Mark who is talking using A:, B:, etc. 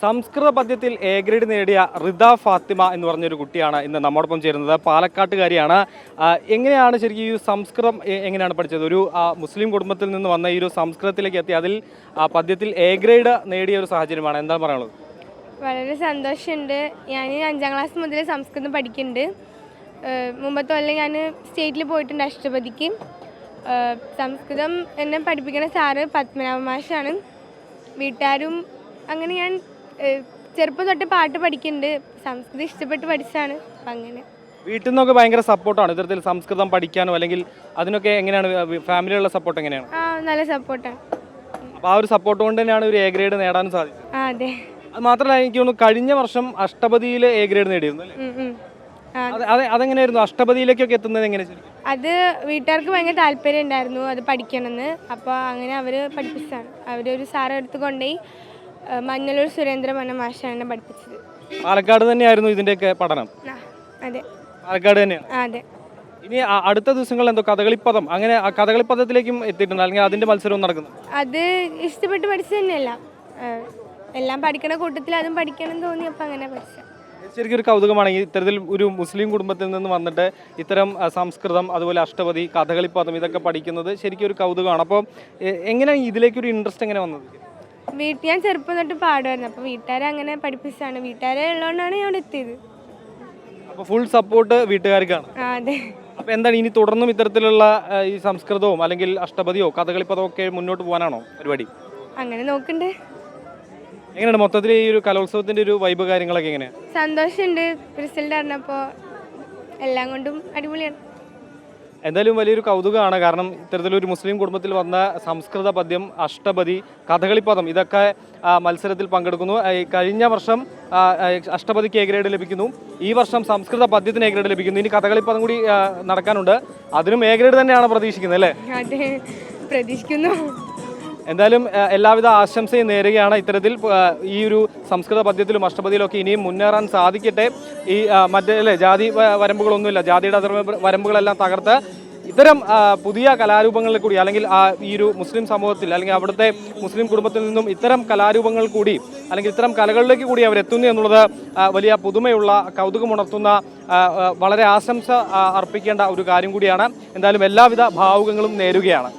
A: സംസ്കൃത പദ്യത്തിൽ A grade നേടിയ റിദ ഫാത്തിമ എന്ന് പറഞ്ഞൊരു കുട്ടിയാണ് ഇന്ന് നമ്മോടൊപ്പം ചേരുന്നത്. പാലക്കാട്ടുകാരിയാണ്. എങ്ങനെയാണ് ശരിക്കും ഈ സംസ്കൃതം എങ്ങനെയാണ് പഠിച്ചത്? ഒരു മുസ്ലിം കുടുംബത്തിൽ നിന്ന് വന്ന ഈ ഒരു സംസ്കൃതത്തിലേക്ക് എത്തി അതിൽ പദ്യത്തിൽ എ ഗ്രേഡ് നേടിയ ഒരു സാഹചര്യമാണ്. എന്താണ് പറയാനുള്ളത്?
B: വളരെ സന്തോഷമുണ്ട്. ഞാൻ 5ാം ക്ലാസ് മുതൽ സംസ്കൃതം പഠിക്കുന്നുണ്ട്. മുമ്പത്തെ കൊല്ലം ഞാൻ സ്റ്റേറ്റിൽ പോയിട്ടുണ്ട് അഷ്ടപദിക്ക്. സംസ്കൃതം എന്നെ പഠിപ്പിക്കുന്ന സാറ് പത്മനാഭ മാഷാണ്. വീട്ടുകാരും അങ്ങനെ ഞാൻ ചെറുപ്പം തൊട്ട് പാട്ട് പഠിക്കുന്നുണ്ട്. സംസ്കൃതം ഇഷ്ടപ്പെട്ട് പഠിച്ചാണ്. അപ്പം അങ്ങനെ
A: വീട്ടിൽ നിന്നൊക്കെ ഭയങ്കര സപ്പോർട്ടാണ് ഇത്തരത്തിൽ സംസ്കൃതം പഠിക്കാനോ അല്ലെങ്കിൽ അതിനൊക്കെ എങ്ങനെയാണ് ഫാമിലിയുള്ള സപ്പോർട്ട് എങ്ങനെയാണ്?
B: നല്ല സപ്പോർട്ടാണ്.
A: അപ്പോൾ ആ ഒരു സപ്പോർട്ട് കൊണ്ട് തന്നെയാണ് ഒരു എ ഗ്രേഡ് നേടാനും സാധിച്ചത്.
B: അതെ.
A: അത് മാത്രമല്ല, എനിക്ക് തോന്നുന്നു കഴിഞ്ഞ വർഷം അഷ്ടപതിയിൽ എ ഗ്രേഡ് നേടിയിരുന്നു അല്ലേ? അതെങ്ങനെയായിരുന്നു? അഷ്ടപതിയിലേക്കൊക്കെ എത്തുന്നത് എങ്ങനെയാണ്?
B: അത് വീട്ടുകാർക്ക് ഭയങ്കര താല്പര്യം ഉണ്ടായിരുന്നു അത് പഠിക്കണമെന്ന്. അപ്പോൾ അങ്ങനെ അവർ പഠിപ്പിച്ചതാണ്. അവരൊരു സാറ് എടുത്ത് കൊണ്ടുപോയി മഞ്ഞളൂർ സുരേന്ദ്ര മാഷാണ് പഠിപ്പിച്ചത്.
A: പാലക്കാട് തന്നെയായിരുന്നു ഇതിൻ്റെയൊക്കെ പഠനം?
B: അതെ,
A: പാലക്കാട് തന്നെയാണ്.
B: അതെ.
A: ഇനി അടുത്ത ദിവസങ്ങളിൽ എന്തോ കഥകളിപ്പദം, അങ്ങനെ കഥകളിപ്പദത്തിലേക്കും എത്തിയിട്ടുണ്ട്, അല്ലെങ്കിൽ അതിന്റെ മത്സരവും നടക്കുന്നു?
B: അത് ഇഷ്ടപ്പെട്ട് പഠിച്ചത് തന്നെയല്ല, എല്ലാം പഠിക്കണ കൂട്ടത്തിൽ അതും പഠിക്കണം തോന്നി, അപ്പം അങ്ങനെ പഠിച്ച.
A: ശരിക്കും ഒരു കൗതുകമാണ് ഇത്തരത്തിൽ ഒരു മുസ്ലിം കുടുംബത്തിൽ നിന്ന് വന്നിട്ട് ഇത്തരം സംസ്കൃതം, അതുപോലെ അഷ്ടപതി, കഥകളിപ്പദം ഇതൊക്കെ പഠിക്കുന്നത് ശരിക്കും ഒരു കൗതുകമാണ്. അപ്പോൾ എങ്ങനെയാണ് ഇതിലേക്കൊരു ഇൻട്രസ്റ്റ് എങ്ങനെ വന്നത്?
B: ഞാൻ ചെറുപ്പം തൊട്ട് പാടുമായിരുന്നു. അപ്പോൾ വീട്ടുകാരെ അങ്ങനെ പഠിപ്പിച്ചാണ്. വീട്ടുകാരെ ഉള്ളതുകൊണ്ടാണ് ഞാൻ ഇവിടെ എത്തിയത്.
A: അപ്പോൾ ഫുൾ സപ്പോർട്ട് വീട്ടുകാർക്കാണ്?
B: അതെ.
A: അപ്പോൾ എന്താണ് ഇനി തുടർന്നും ഇത്തരത്തിലുള്ള ഈ സംസ്കൃതവും അല്ലെങ്കിൽ അഷ്ടപതിയോ കഥകളിപ്പദമോ ഒക്കെ മുന്നോട്ട് പോകാനാണോ പരിപാടി?
B: അങ്ങനെ നോക്കണ്ടേ.
A: എങ്ങനെയാണ് മൊത്തത്തിൽ ഈ ഒരു കലോത്സവത്തിന്റെ ഒരു വൈബ് കാര്യങ്ങളൊക്കെ എങ്ങനെയാണ്?
B: സന്തോഷമുണ്ട്. റിസൾട്ട് അറിഞ്ഞപ്പോൾ എല്ലാം കൊണ്ടും അടിപൊളിയാണ്.
A: എന്തായാലും വലിയൊരു കൗതുകമാണ്. കാരണം ഇത്തരത്തിലൊരു മുസ്ലിം കുടുംബത്തിൽ വന്ന സംസ്കൃത പദ്യം, അഷ്ടപതി, കഥകളിപ്പദം ഇതൊക്കെ മത്സരത്തിൽ പങ്കെടുക്കുന്നു. കഴിഞ്ഞ വർഷം അഷ്ടപതിക്ക് എ ഗ്രേഡ് ലഭിക്കുന്നു, ഈ വർഷം സംസ്കൃത പദ്യത്തിന് എ ഗ്രേഡ് ലഭിക്കുന്നു. ഇനി കഥകളിപ്പദം കൂടി നടക്കാനുണ്ട്, അതിനും എ ഗ്രേഡ് തന്നെയാണ് പ്രതീക്ഷിക്കുന്നത് അല്ലേ?
B: അതെ, പ്രതീക്ഷിക്കുന്നു.
A: എന്തായാലും എല്ലാവിധ ആശംസയും നേരുകയാണ്. ഇത്തരത്തിൽ ഈ ഒരു സംസ്കൃത പദ്യത്തിലും അഷ്ടപതിയിലും ഒക്കെ ഇനിയും മുന്നേറാൻ സാധിക്കട്ടെ. ഈ മറ്റേ ജാതി വരമ്പുകളൊന്നുമില്ല, ജാതിയുടെ വരമ്പുകളെല്ലാം തകർത്ത് ഇത്തരം പുതിയ കലാരൂപങ്ങളിൽ കൂടി, അല്ലെങ്കിൽ ഈ ഒരു മുസ്ലിം സമൂഹത്തിൽ അല്ലെങ്കിൽ അവിടുത്തെ മുസ്ലിം കുടുംബത്തിൽ നിന്നും ഇത്തരം കലാരൂപങ്ങൾ കൂടി അല്ലെങ്കിൽ ഇത്തരം കലകളിലേക്ക് കൂടി അവരെത്തുന്നു എന്നുള്ളത് വലിയ പുതുമയുള്ള, കൗതുകമുണർത്തുന്ന, വളരെ ആശംസ അർപ്പിക്കേണ്ട ഒരു കാര്യം കൂടിയാണ്. എന്തായാലും എല്ലാവിധ ഭാവുകങ്ങളും നേരുകയാണ്.